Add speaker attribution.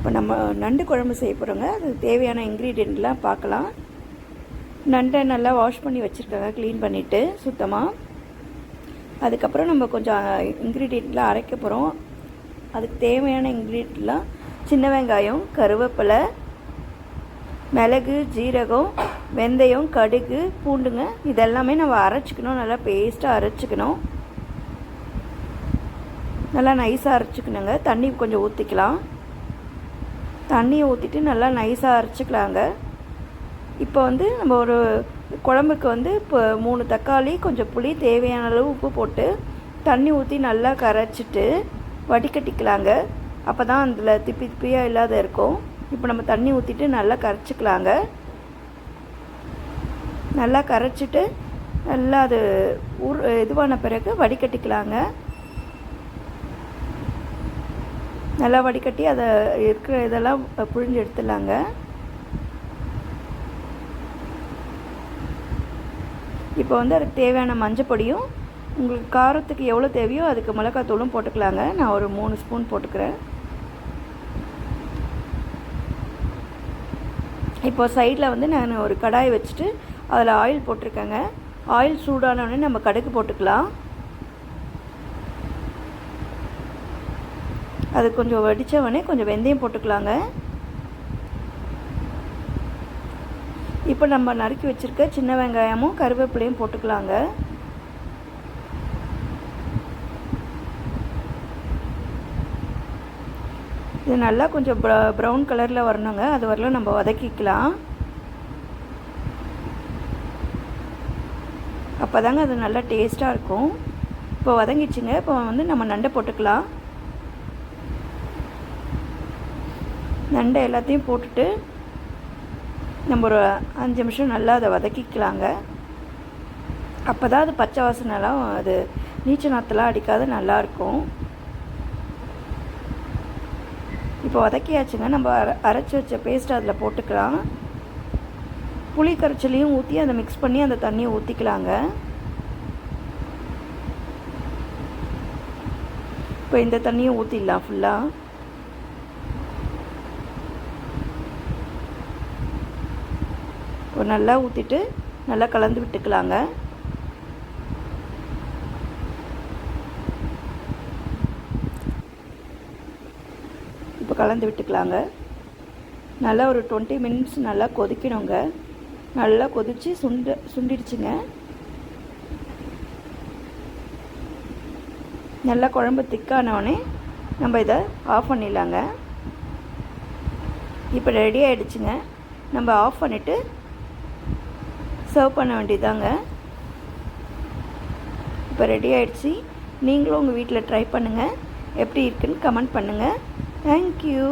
Speaker 1: இப்போ நம்ம நண்டு குழம்பு செய்ய போகிறோங்க. அதுக்கு தேவையான இன்க்ரீடியண்ட்லாம் பார்க்கலாம். நண்டை நல்லா வாஷ் பண்ணி வச்சுருக்காங்க, க்ளீன் பண்ணிவிட்டு சுத்தமாக. அதுக்கப்புறம் நம்ம கொஞ்சம் இன்க்ரீடியண்ட்லாம் அரைக்க போகிறோம். அதுக்கு தேவையான இன்க்ரீடியண்ட்லாம் சின்ன வெங்காயம், கருவேப்பிலை, மிளகு, ஜீரகம், வெந்தயம், கடுகு, பூண்டுங்க. இதெல்லாமே நம்ம அரைச்சிக்கணும். நல்லா பேஸ்ட்டாக அரைச்சிக்கணும். நல்லா நைஸாக அரைச்சிக்கணுங்க. தண்ணி கொஞ்சம் ஊற்றிக்கலாம். தண்ணியை ஊற்றிட்டு நல்லா நைஸாக அரைச்சிக்கலாங்க. இப்போ நம்ம ஒரு குழம்புக்கு இப்போ 3 தக்காளி, கொஞ்சம் புளி, தேவையான அளவு உப்பு போட்டு தண்ணி ஊற்றி நல்லா கரைச்சிட்டு வடிகட்டிக்கலாங்க. அப்போ தான் அதில் திப்பி திப்பியாக இல்லாத இருக்கும். இப்போ நம்ம தண்ணி ஊற்றிட்டு நல்லா கரைச்சிக்கலாங்க. நல்லா கரைச்சிட்டு நல்லா அது இதுவான பிறகு வடிகட்டிக்கலாங்க. நல்லா வடிகட்டி அதை இருக்கிற இதெல்லாம் புழிஞ்சு எடுத்துடலாங்க. இப்போ அதுக்கு தேவையான மஞ்சள் பொடியும், உங்களுக்கு காரத்துக்கு எவ்வளோ தேவையோ அதுக்கு மிளகாத்தூளும் போட்டுக்கலாங்க. நான் ஒரு 3 ஸ்பூன் போட்டுக்கிறேன். இப்போ சைடில் நான் ஒரு கடாயை வச்சுட்டு அதில் ஆயில் போட்டிருக்கேங்க. ஆயில் சூடானோடனே நம்ம கடுகு போட்டுக்கலாம். அது கொஞ்சம் வடித்தவொடனே கொஞ்சம் வெந்தயம் போட்டுக்கலாங்க. இப்போ நம்ம நறுக்கி வச்சுருக்க சின்ன வெங்காயமும் கருவேப்பிலையும் போட்டுக்கலாங்க. இது நல்லா கொஞ்சம் ப்ரௌன் கலரில் வரணுங்க. அது வரலாம் நம்ம வதக்கிக்கலாம். அப்போ தாங்க அது நல்லா டேஸ்ட்டாக இருக்கும். இப்போ வதங்கிச்சுங்க. இப்போ நம்ம நண்டை போட்டுக்கலாம். நண்டை எல்லாத்தையும் போட்டுட்டு நம்ம ஒரு 5 நிமிஷம் நல்லா அதை வதக்கிக்கலாங்க. அப்போ தான் அது பச்சை வாசனைலாம் அது நீச்சல் நாற்றெல்லாம் அடிக்காது, நல்லாயிருக்கும். இப்போ வதக்கியாச்சுங்க. நம்ம அரைச்சி வச்ச பேஸ்ட் அதில் போட்டுக்கலாம். புளி கரைச்சலையும் ஊற்றி அதை மிக்ஸ் பண்ணி அந்த தண்ணியை ஊற்றிக்கலாங்க. இப்போ இந்த தண்ணியை ஊற்றிடலாம் ஃபுல்லாக. நல்லா ஊற்றிட்டு நல்லா கலந்து விட்டுக்கலாங்க. இப்போ கலந்து விட்டுக்கலாங்க. நல்லா ஒரு 20 மினிட்ஸ் நல்லா கொதிக்கணுங்க. நல்லா கொதித்து சுண்டிடுச்சுங்க. நல்லா குழம்பு திக்கானோடனே நம்ம இதை ஆஃப் பண்ணிடலாங்க. இப்போ ரெடி ஆகிடுச்சுங்க. நம்ம ஆஃப் பண்ணிவிட்டு சர்வ் பண்ண வேண்டியதாங்க. இப்போ ரெடி ஆகிடுச்சு. நீங்களும் உங்கள் வீட்டில் ட்ரை பண்ணுங்கள். எப்படி இருக்குன்னு கமெண்ட் பண்ணுங்கள். தேங்க்யூ.